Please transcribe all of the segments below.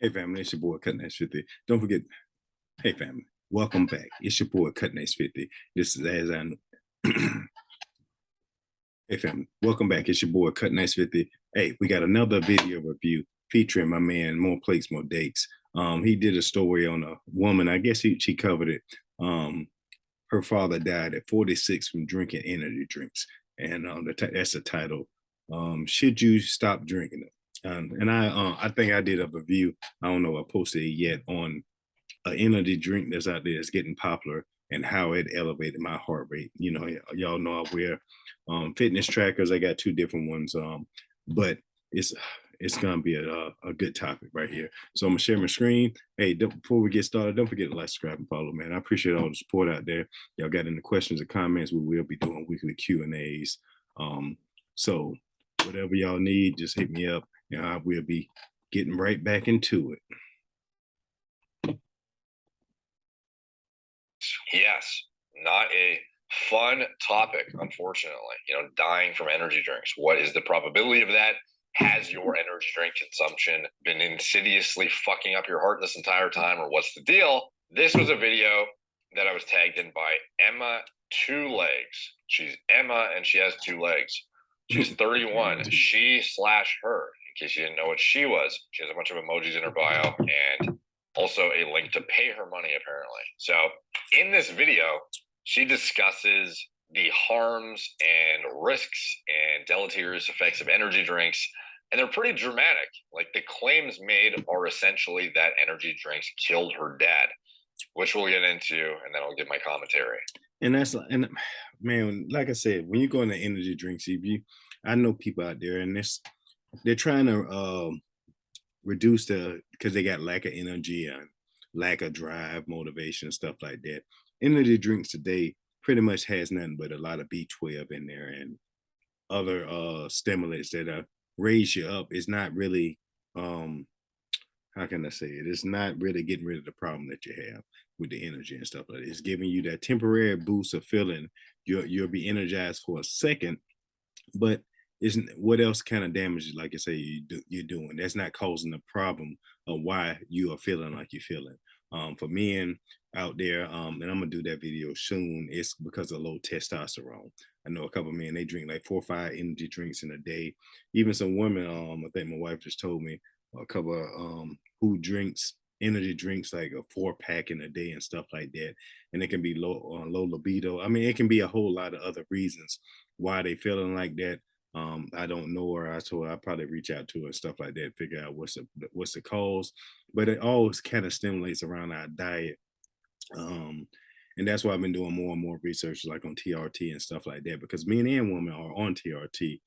Hey family, it's your boy Cutnice50. Don't forget, hey family, welcome back. It's your boy Cutnice50. This is as I Hey family, welcome back. It's your boy Cutnice50. Hey, we got another video review featuring my man, More Plates, More Dates. He did a story on a woman, I guess she covered it. Her father died at 46 from drinking energy drinks. And that's the title. Should you stop drinking them? And I think I did a review. I don't know if I posted it yet on an energy drink that's out there that's getting popular and how it elevated my heart rate. You know, y'all know I wear fitness trackers. I got two different ones, but it's it's gonna be a good topic right here. So I'm gonna share my screen. Hey, before we get started, don't forget to like, subscribe, and follow, man. I appreciate all the support out there. Y'all got any questions or comments? We will be doing weekly Q&As. So whatever y'all need, just hit me up, and I will be getting right back into it. Yes, not a fun topic, unfortunately. Dying from energy drinks. What is the probability of that? Has your energy drink consumption been insidiously fucking up your heart this entire time, or what's the deal? This was a video that I was tagged in by Emma Two Legs. She's Emma and she has two legs. She's 31. She/her, in case you didn't know what she was. She has a bunch of emojis in her bio and also a link to pay her money, apparently. So in this video, she discusses the harms and risks and deleterious effects of energy drinks, and they're pretty dramatic. Like, the claims made are essentially that energy drinks killed her dad, which we'll get into, and then I'll give my commentary. And man, like I said, when you go into energy drinks, I know people out there, and they're trying to reduce because they got lack of energy and lack of drive, motivation, stuff like that. Energy drinks today pretty much has nothing but a lot of B12 in there and other stimulants that raise you up. It's not really how can I say it? It's not really getting rid of the problem that you have with the energy and stuff like that. It's giving you that temporary boost of feeling. You'll be energized for a second, but isn't what else kind of damage, like you say, you're doing? That's not causing the problem of why you are feeling like you're feeling. For men out there, and I'm gonna do that video soon, it's because of low testosterone. I know a couple of men, they drink like 4 or 5 energy drinks in a day. Even some women, I think my wife just told me a couple of who drinks energy drinks like a 4 pack in a day and stuff like that, and it can be low libido. I mean, it can be a whole lot of other reasons why they feeling like that. I don't know her. I told her I'd probably reach out to her and stuff like that, figure out what's the cause. But it always kind of stimulates around our diet. Um, and that's why I've been doing more and more research like on TRT and stuff like that, because men and women are on TRT,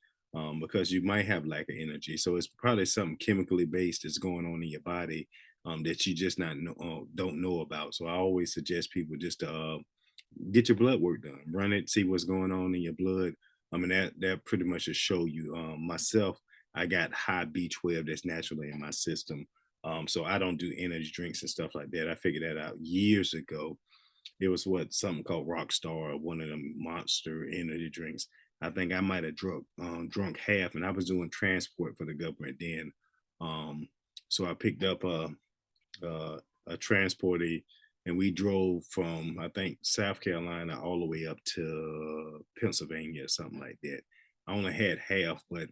because you might have lack of energy. So it's probably something chemically based that's going on in your body, that you just not know, don't know about. So I always suggest people just to get your blood work done, run it, see what's going on in your blood. I mean, that pretty much will show you. Myself, I got high B12 that's naturally in my system. So I don't do energy drinks and stuff like that. I figured that out years ago. It was something called Rockstar, one of them monster energy drinks. I think I might have drunk half, and I was doing transport for the government then. Um, so I picked up a transporter, and we drove from, I think, South Carolina all the way up to Pennsylvania or something like that. I only had half, but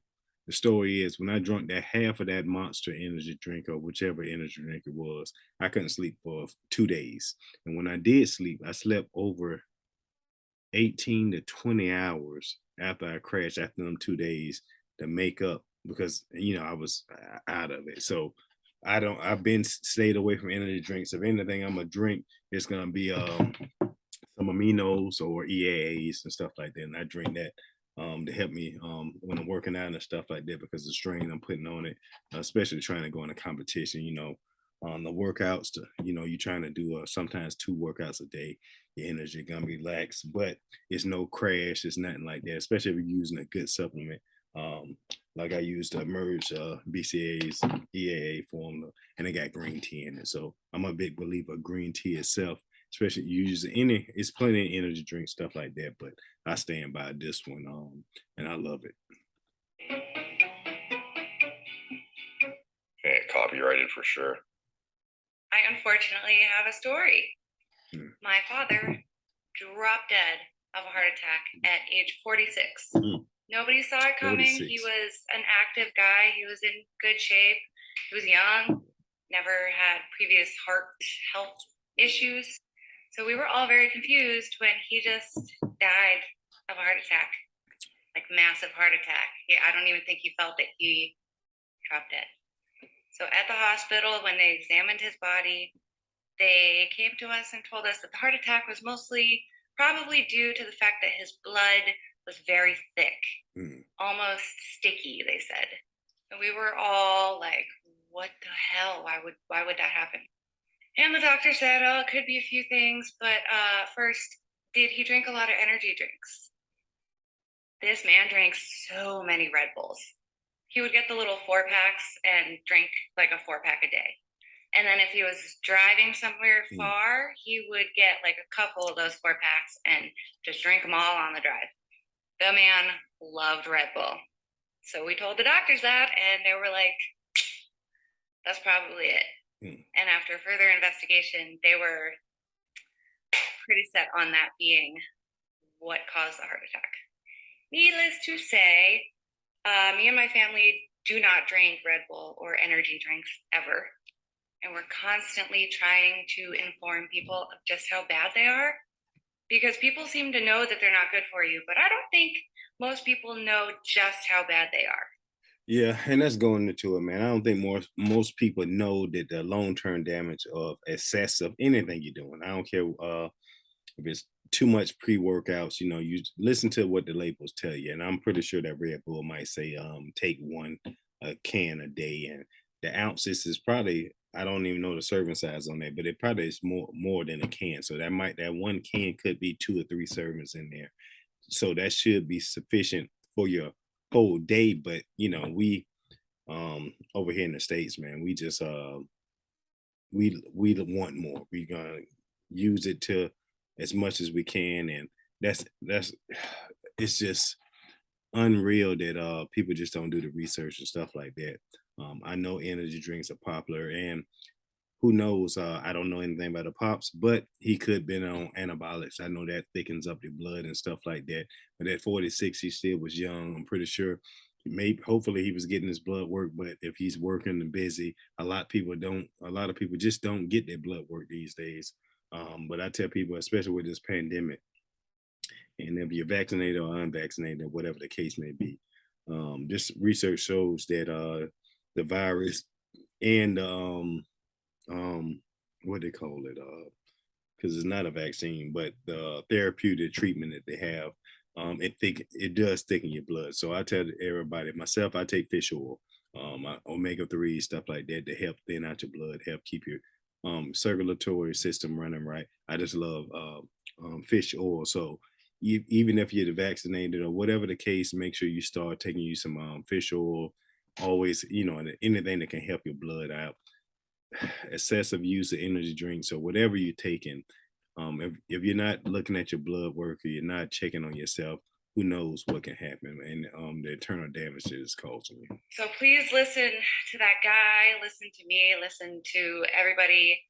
the story is when I drank that half of that monster energy drink or whichever energy drink it was, I couldn't sleep for 2 days. And when I did sleep, I slept over 18 to 20 hours after I crashed after them 2 days to make up, because I was out of it. So I've been stayed away from energy drinks. If anything I'm gonna drink, it's gonna be some aminos or EAAs and stuff like that. And I drink that to help me when I'm working out and stuff like that, because the strain I'm putting on it, especially trying to go in a competition, on the workouts to, you're trying to do sometimes 2 workouts a day, your energy gonna be lax, but it's no crash, it's nothing like that, especially if you're using a good supplement. Like I used to merge BCA's EAA formula, and it got green tea in it. So I'm a big believer of green tea itself, especially you use it's plenty of energy drink stuff like that, but I stand by this one, and I love it. Okay, copyrighted for sure. I unfortunately have a story. Mm. My father dropped dead of a heart attack at age 46. Mm. Nobody saw it coming. 46. He was an active guy. He was in good shape. He was young, never had previous heart health issues. So we were all very confused when he just died of a heart attack, like massive heart attack. Yeah, I don't even think he felt that he dropped dead. So at the hospital, when they examined his body, they came to us and told us that the heart attack was mostly probably due to the fact that his blood was very thick, almost sticky, they said. And we were all like, what the hell? Why would that happen? And the doctor said, oh, it could be a few things, but first, did he drink a lot of energy drinks? This man drank so many Red Bulls. He would get the little 4-packs and drink like a 4-pack a day. And then if he was driving somewhere far, he would get like a couple of those 4-packs and just drink them all on the drive. The man loved Red Bull. So we told the doctors that, and they were like, that's probably it. And after further investigation, they were pretty set on that being what caused the heart attack. Needless to say, me and my family do not drink Red Bull or energy drinks ever. And we're constantly trying to inform people of just how bad they are, because people seem to know that they're not good for you, but I don't think most people know just how bad they are. Yeah, and that's going into it, man. I don't think most people know that the long-term damage of excessive anything you're doing. I don't care if it's too much pre-workouts, you listen to what the labels tell you. And I'm pretty sure that Red Bull might say take one a can a day, and the ounces is probably, I don't even know the serving size on that, but it probably is more than a can. So that one can could be 2 or 3 servings in there. So that should be sufficient for your whole day. But we over here in the States, man, we just we want more. We gonna use it to as much as we can, and that's it's just unreal that people just don't do the research and stuff like that. I know energy drinks are popular, and who knows? I don't know anything about the pops, but he could been on antibiotics. I know that thickens up the blood and stuff like that. But at 46, he still was young. I'm pretty sure maybe hopefully he was getting his blood work, but if he's working and busy, a lot of people just don't get their blood work these days. But I tell people, especially with this pandemic, and if you're vaccinated or unvaccinated, whatever the case may be, this research shows that the virus and what they call it, because it's not a vaccine, but the therapeutic treatment that they have, it does thicken your blood. So I tell everybody, myself, I take fish oil, omega 3 stuff like that to help thin out your blood, help keep your circulatory system running right. I just love fish oil. So even if you're vaccinated or whatever the case, make sure you start taking you some fish oil. Always, and anything that can help your blood out. Excessive use of energy drinks or whatever you're taking, if you're not looking at your blood work or you're not checking on yourself, who knows what can happen, and the eternal damage that it's causing you. So please listen to that guy, listen to me, listen to everybody.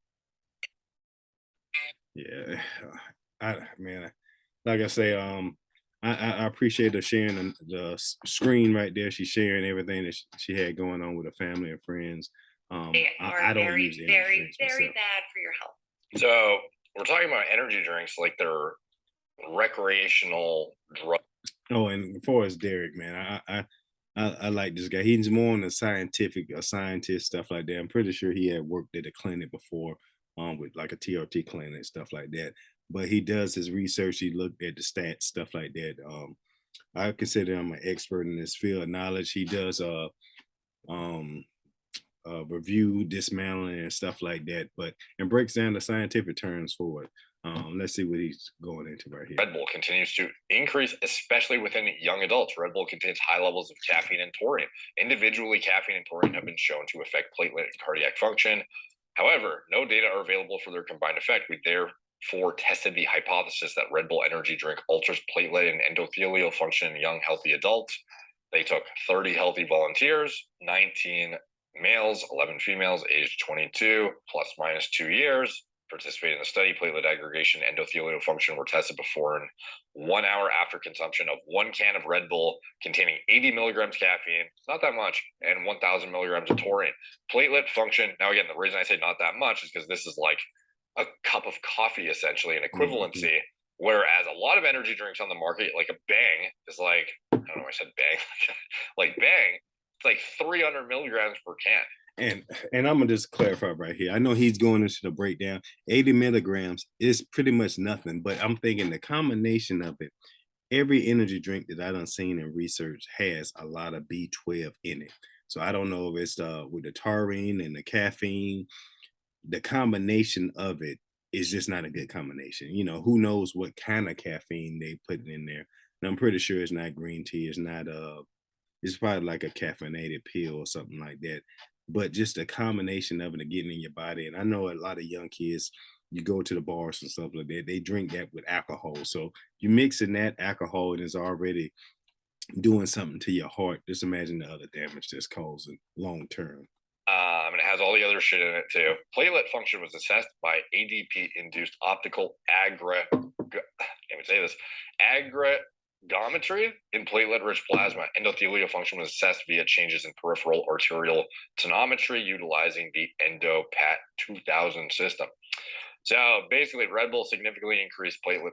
Yeah, man, like I say, I appreciate her sharing the screen right there. She's sharing everything that she had going on with her family and friends. They are I don't very, use energy very, drinks very myself. bad for your health. So we're talking about energy drinks like they're recreational drug. Oh, and as far as Derek, man, I like this guy. He's more on the a scientist stuff like that. I'm pretty sure he had worked at a clinic before, with like a TRT clinic stuff like that. But he does his research. He looked at the stats, stuff like that. I consider him an expert in this field of knowledge. He does um review dismantling and stuff like that, but and breaks down the scientific terms for it. Let's see what he's going into right here. Red Bull continues to increase, especially within young adults. Red Bull contains high levels of caffeine and taurine. Individually, caffeine and taurine have been shown to affect platelet and cardiac function. However, no data are available for their combined effect. We therefore tested the hypothesis that Red Bull energy drink alters platelet and endothelial function in young, healthy adults. They took 30 healthy volunteers, 19 males, 11 females, aged 22, plus minus 2 years. Participated in the study. Platelet aggregation, endothelial function were tested before and 1 hour after consumption of 1 can of Red Bull containing 80 milligrams caffeine. It's not that much, and 1,000 milligrams of taurine. Platelet function. Now, again, the reason I say not that much is because this is like a cup of coffee, essentially, an equivalency. Mhm. Whereas a lot of energy drinks on the market, like a Bang, is like, I don't know why I said Bang, like Bang, it's like 300 milligrams per can. And I'm gonna just clarify right here. I know he's going into the breakdown. 80 milligrams is pretty much nothing, but I'm thinking the combination of it, every energy drink that I done seen in research has a lot of B12 in it. So I don't know if it's with the taurine and the caffeine, the combination of it is just not a good combination. You know, who knows what kind of caffeine they put in there. And I'm pretty sure it's not green tea. It's not it's probably like a caffeinated pill or something like that. But just a combination of it and getting in your body. And I know a lot of young kids, you go to the bars and stuff like that, they drink that with alcohol. So you mixing that alcohol and it's already doing something to your heart. Just imagine the other damage that's causing long term. And it has all the other shit in it too. Platelet function was assessed by ADP-induced optical can't even say this, aggregometry in platelet-rich plasma. Endothelial function was assessed via changes in peripheral arterial tonometry utilizing the EndoPAT 2000 system. So basically, Red Bull significantly increased platelet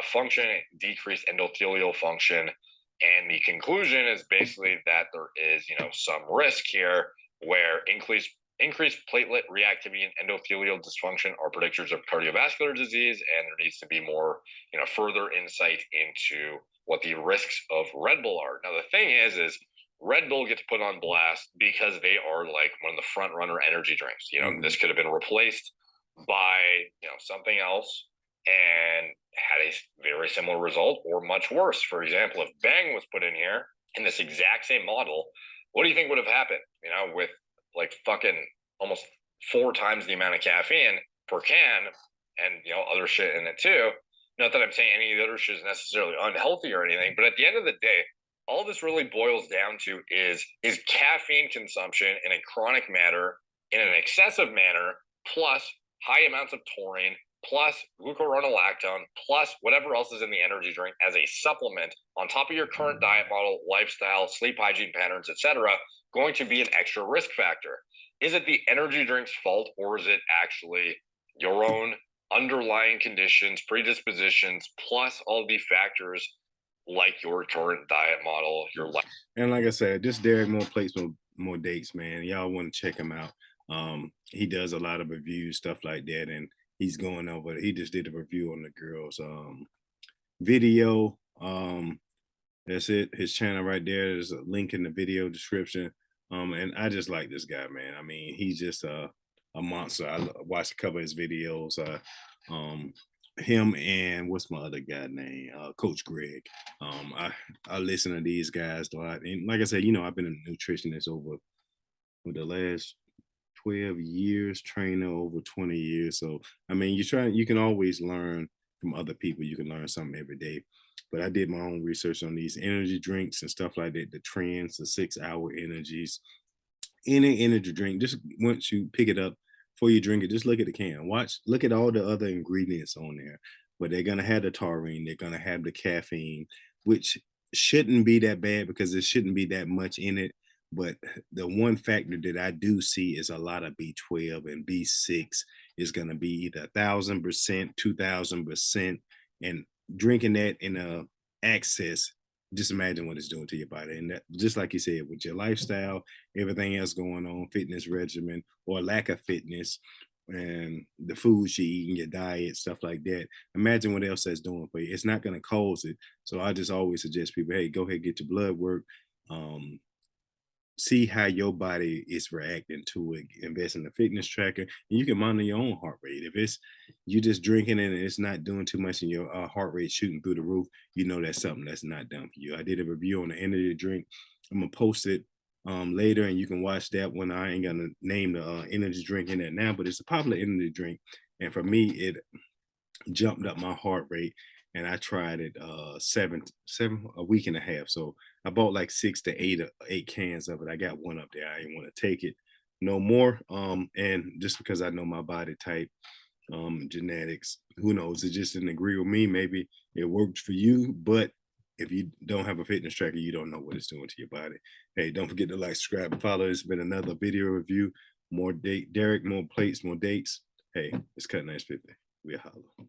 function, decreased endothelial function, and the conclusion is basically that there is, some risk here where increased platelet reactivity and endothelial dysfunction are predictors of cardiovascular disease, and there needs to be more, further insight into what the risks of Red Bull are. Now, the thing is Red Bull gets put on blast because they are like one of the front runner energy drinks. This could have been replaced by something else and had a very similar result or much worse. For example, if Bang was put in here in this exact same model, what do you think would have happened? With like fucking almost 4 times the amount of caffeine per can and other shit in it too. Not that I'm saying any of the other shit is necessarily unhealthy or anything, but at the end of the day, all this really boils down to is caffeine consumption in a chronic manner, in an excessive manner, plus high amounts of taurine, plus glucuronolactone, plus whatever else is in the energy drink as a supplement on top of your current diet model, lifestyle, sleep hygiene patterns, etc., going to be an extra risk factor. Is it the energy drink's fault, or is it actually your own underlying conditions, predispositions, plus all the factors like your current diet model, your life? And like I said, just Derek more plates, more dates, man. Y'all want to check him out. He does a lot of reviews, stuff like that, and he's going over. He just did a review on the girls' video. That's it. His channel right there. There's a link in the video description. And I just like this guy, man. I mean, he's just a monster. I watched a couple of his videos. Um, him and what's my other guy name? Coach Greg. I listen to these guys a lot, and like I said, I've been a nutritionist over for the last 12 years, trainer over 20 years. So I mean, you can always learn from other people. You can learn something every day. But I did my own research on these energy drinks and stuff like that, the trends, the 6 hour energies. Any energy drink, just once you pick it up before you drink it, just look at the can. Look at all the other ingredients on there. But they're gonna have the taurine, they're gonna have the caffeine, which shouldn't be that bad because there shouldn't be that much in it. But the one factor that I do see is a lot of B12 and B6 is gonna be either 1,000%, 2,000%, and drinking that in a excess, just imagine what it's doing to your body. And that, just like you said, with your lifestyle, everything else going on, fitness regimen or lack of fitness, and the foods you eat and your diet, stuff like that. Imagine what else that's doing for you. It's not going to cause it. So I just always suggest people, hey, go ahead, get your blood work. Um, See how your body is reacting to it. Invest in a fitness tracker, and you can monitor your own heart rate. If it's you just drinking it and it's not doing too much, and your heart rate shooting through the roof, that's something that's not done for you. I did a review on the energy drink. I'm gonna post it later, and you can watch that one. I ain't gonna name the energy drink in that now, but it's a popular energy drink, and for me, it jumped up my heart rate, and I tried it seven a week and a half. So I bought like 6 to 8 cans of it. I got one up there. I didn't want to take it. know more. And just because I know my body type, genetics, who knows? It just didn't agree with me. Maybe it worked for you, but if you don't have a fitness tracker, you don't know what it's doing to your body. Hey, don't forget to like, subscribe, and follow. It's been another video review. More Derek, more plates, more dates. Hey, it's Cutnice50. We'll holla.